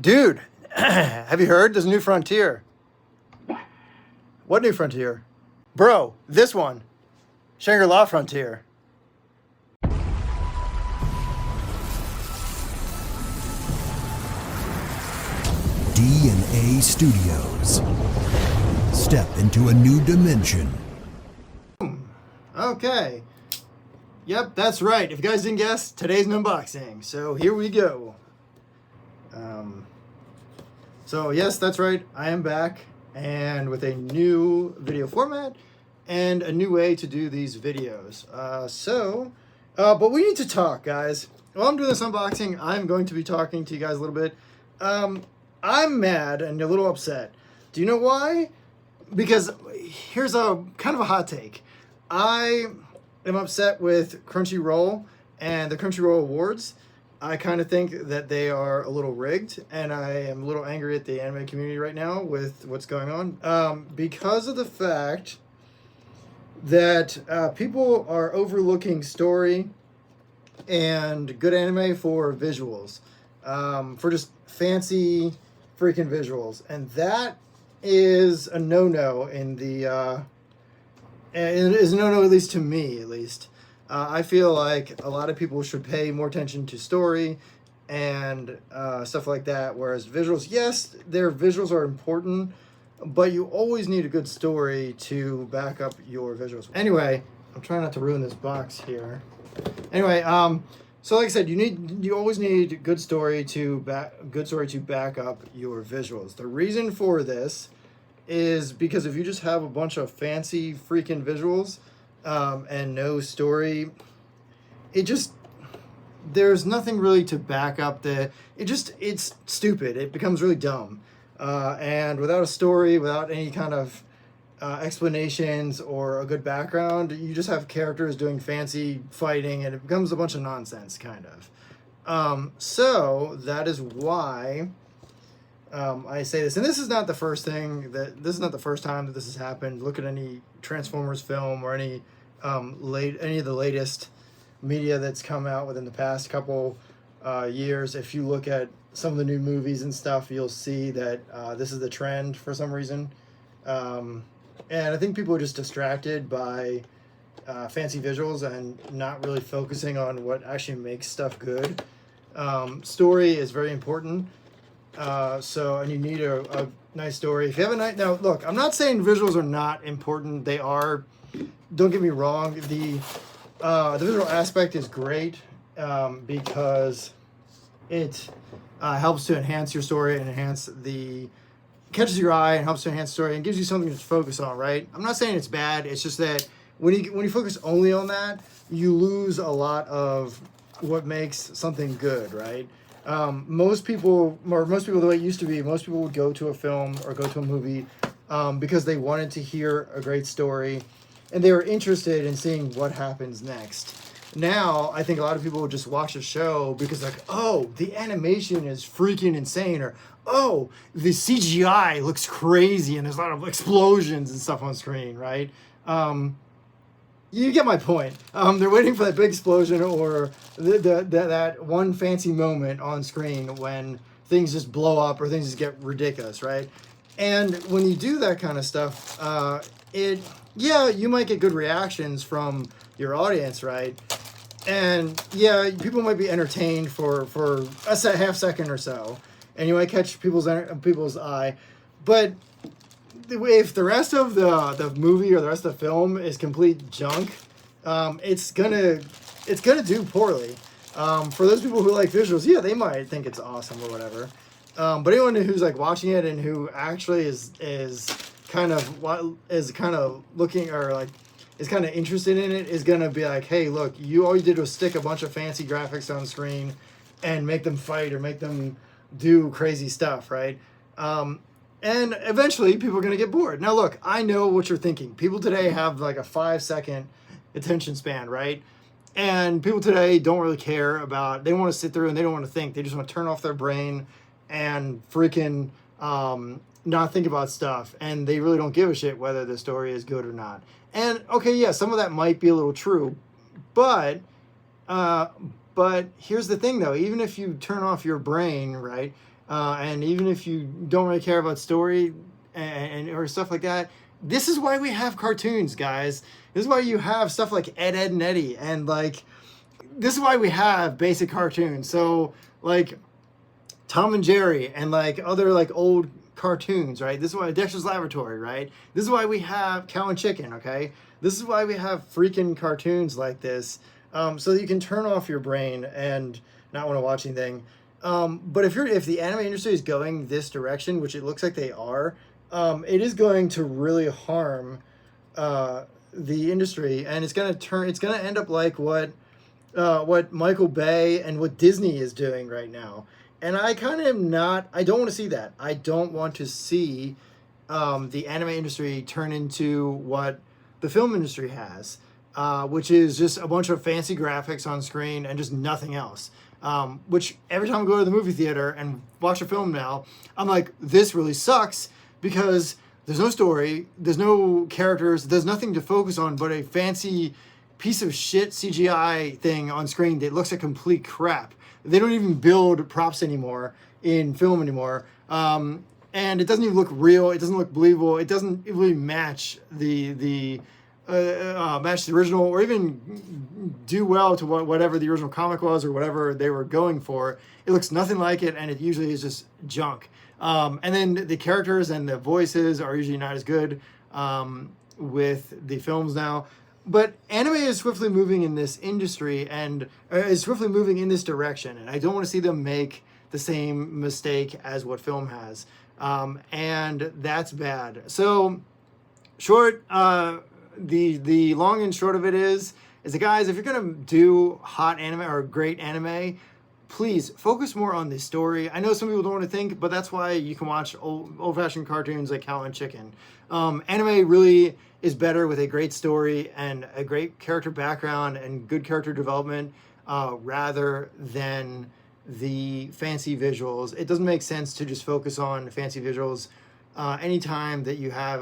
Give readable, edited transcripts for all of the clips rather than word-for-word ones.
Dude, have you heard? There's a new frontier. What new frontier? Bro, this one. Shangri-La frontier. D&A Studios. Step into a new dimension. Okay. Yep, that's right. If you guys didn't guess, today's an unboxing. So here we go. So yes, that's right. I am back and with a new video format and a new way to do these videos. But we need to talk, guys. While I'm doing this unboxing, I'm going to be talking to you guys a little bit. I'm mad and a little upset. Do you know why? Because here's a kind of a hot take. I am upset with Crunchyroll and the Crunchyroll Awards. I kind of think that they are a little rigged, and I am a little angry at the anime community right now with what's going on because of the fact that people are overlooking story and good anime for visuals, for just fancy freaking visuals, and that is a no-no in the it is a no-no, at least to me, at least. I feel like a lot of people should pay more attention to story and stuff like that, whereas visuals, yes, their visuals are important, but you always need a good story to back up your visuals. Anyway, I'm trying not to ruin this box here. Anyway, so like I said, you always need good story to back up your visuals. The reason for this is because if you just have a bunch of fancy freaking visuals and no story, there's nothing really to back up it's stupid. It becomes really dumb. And without a story, without any kind of explanations or a good background, you just have characters doing fancy fighting and it becomes a bunch of nonsense, kind of. So that is why I say this, and this is not the first time that this has happened. Look at any Transformers film or any of the latest media that's come out within the past couple years. If you look at some of the new movies and stuff, you'll see that this is the trend for some reason. And I think people are just distracted by fancy visuals and not really focusing on what actually makes stuff good. Story is very important. And you need a nice story. If you have a nice, now look, I'm not saying visuals are not important. They are. Don't get me wrong. The visual aspect is great because it helps to enhance your story and catches your eye and helps to enhance the story and gives you something to focus on. Right? I'm not saying it's bad. It's just that when you focus only on that, you lose a lot of what makes something good. Right? Most people, the way it used to be, most people would go to a film or go to a movie because they wanted to hear a great story and they were interested in seeing what happens next. Now, I think a lot of people would just watch a show because like, oh, the animation is freaking insane, or oh, the CGI looks crazy and there's a lot of explosions and stuff on screen, right? You get my point. They're waiting for that big explosion or that one fancy moment on screen when things just blow up or things just get ridiculous, right? And when you do that kind of stuff, you might get good reactions from your audience, right? And yeah, people might be entertained for a half second or so, and you might catch people's eye, but if the rest of the movie or the rest of the film is complete junk, it's gonna do poorly. For those people who like visuals, yeah, they might think it's awesome or whatever. But anyone who's like watching it and who actually is kind of looking or like is kind of interested in it is gonna be like, hey, look, all you did was stick a bunch of fancy graphics on screen and make them fight or make them do crazy stuff, right? And eventually people are going to get bored. Now, look, I know what you're thinking. People today have like a 5-second attention span, right? And people today don't really care about, they want to sit through and they don't want to think. They just want to turn off their brain and freaking not think about stuff. And they really don't give a shit whether the story is good or not. And okay, yeah, some of that might be a little true. But here's the thing though, even if you turn off your brain, right? and even if you don't really care about story or stuff like that, this is why we have cartoons, guys. This is why you have stuff like Ed, Ed and Eddie, and like this is why we have basic cartoons. So like Tom and Jerry and like other like old cartoons, right? This is why Dexter's Laboratory, right? This is why we have Cow and Chicken, okay? This is why we have freaking cartoons like this, so that you can turn off your brain and not want to watch anything. But if the anime industry is going this direction, which it looks like they are, it is going to really harm the industry, and it's gonna end up like what Michael Bay and what Disney is doing right now. And I kind of am not, I don't want to see that. I don't want to see the anime industry turn into what the film industry has, which is just a bunch of fancy graphics on screen and just nothing else. Which every time I go to the movie theater and watch a film now, I'm like, this really sucks because there's no story, there's no characters, there's nothing to focus on but a fancy piece of shit CGI thing on screen that looks like complete crap. They don't even build props anymore in film anymore. And it doesn't even look real. It doesn't look believable. It doesn't really match the original, or even do well to whatever the original comic was or whatever they were going for. It looks nothing like it, and it usually is just junk. And then the characters and the voices are usually not as good with the films now. But anime is swiftly moving in this industry and is swiftly moving in this direction. And I don't want to see them make the same mistake as what film has. And that's bad. So short, the long and short of it is that, guys, if you're going to do hot anime or great anime, please focus more on the story. I know some people don't want to think, but that's why you can watch old-fashioned cartoons like Cow and Chicken. Anime really is better with a great story and a great character background and good character development rather than the fancy visuals. It doesn't make sense to just focus on fancy visuals. Anytime that you have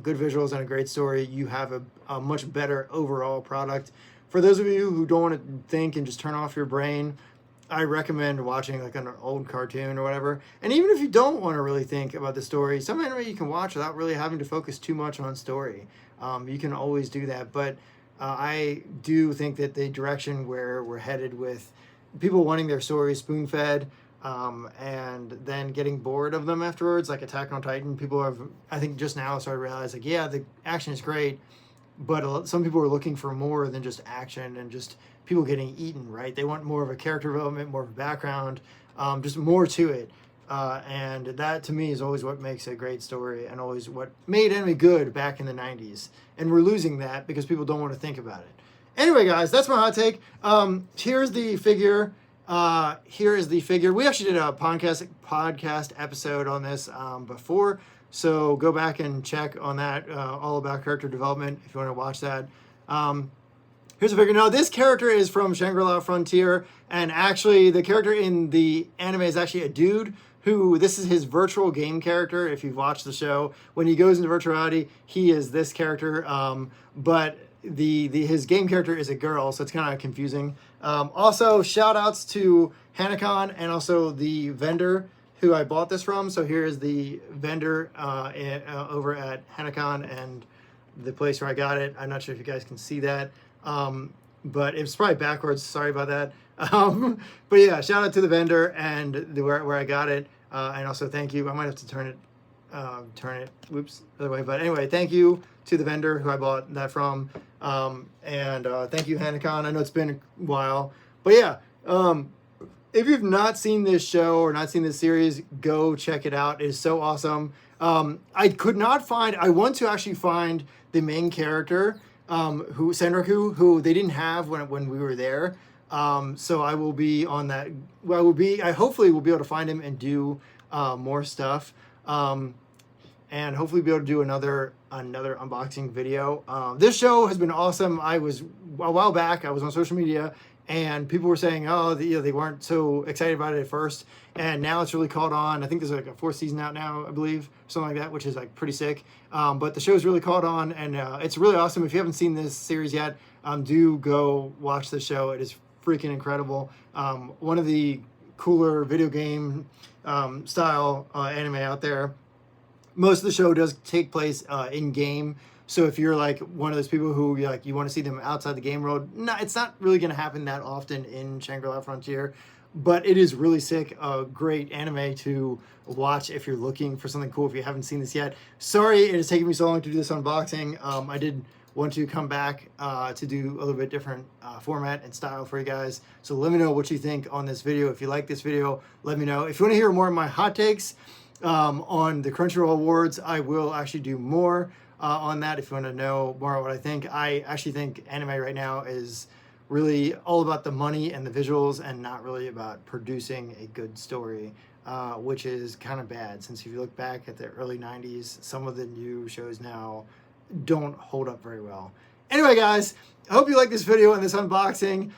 good visuals and a great story, you have a much better overall product. For those of you who don't want to think and just turn off your brain, I recommend watching like an old cartoon or whatever. And even if you don't want to really think about the story, some anime you can watch without really having to focus too much on story. You can always do that. But I do think that the direction where we're headed with people wanting their stories spoon-fed and then getting bored of them afterwards, like Attack on Titan, people have, I think, just now started to realize, like, yeah, the action is great, but some people are looking for more than just action and just people getting eaten, right? They want more of a character development, more of a background, just more to it. And that, to me, is always what makes a great story and always what made anime good back in the 90s. And we're losing that because people don't want to think about it. Anyway, guys, that's my hot take. Here's the figure. Here is the figure. We actually did a podcast episode on this before, so go back and check on that, all about character development, if you want to watch that. Here's a figure. Now, this character is from Shangri-La Frontier, and actually the character in the anime is actually a dude who, this is his virtual game character. If you've watched the show, when he goes into virtual reality, he is this character, but his game character is a girl, so it's kind of confusing. Also, shout outs to Hanacon and also the vendor who I bought this from. So here's the vendor over at Hanacon and the place where I got it. I'm not sure if you guys can see that, but it's probably backwards. Sorry about that. But yeah, shout out to the vendor and where I got it, and also thank you. I might have to turn it, whoops, other way. But anyway, thank you to the vendor who I bought that from, and thank you, Hanacon. I know it's been a while, but yeah, if you've not seen this show or not seen this series, go check it out. It is so awesome. I could not find, I want to actually find the main character, who Senraku, who they didn't have when we were there. So I will be on that. Well, I hopefully will be able to find him and do more stuff. And hopefully be able to do another unboxing video. This show has been awesome. A while back, I was on social media and people were saying, oh, they weren't so excited about it at first. And now it's really caught on. I think there's like a 4th season out now, I believe, something like that, which is like pretty sick. But the show's really caught on, and it's really awesome. If you haven't seen this series yet, do go watch the show. It is freaking incredible. One of the cooler video game style anime out there. Most of the show does take place in game. So if you're like one of those people who you want to see them outside the game world, no, it's not really going to happen that often in Shangri-La Frontier. But it is really sick, a great anime to watch if you're looking for something cool, if you haven't seen this yet. Sorry it has taken me so long to do this unboxing. I did want to come back to do a little bit different format and style for you guys. So let me know what you think on this video. If you like this video, let me know. If you want to hear more of my hot takes on the Crunchyroll Awards, I will actually do more on that if you want to know more about what I think. I actually think anime right now is really all about the money and the visuals and not really about producing a good story, which is kind of bad, since if you look back at the early 90s, some of the new shows now don't hold up very well. Anyway, guys, I hope you like this video and this unboxing.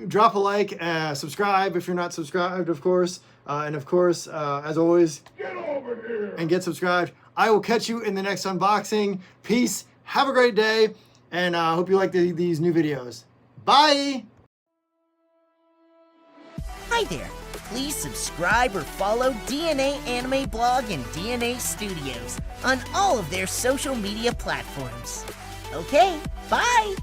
Drop a like, subscribe if you're not subscribed, of course. And of course, as always, get over here and get subscribed. I will catch you in the next unboxing. Peace. Have a great day. And I hope you like these new videos. Bye! Hi there. Please subscribe or follow DNA Anime Blog and DNA Studios on all of their social media platforms. Okay, bye!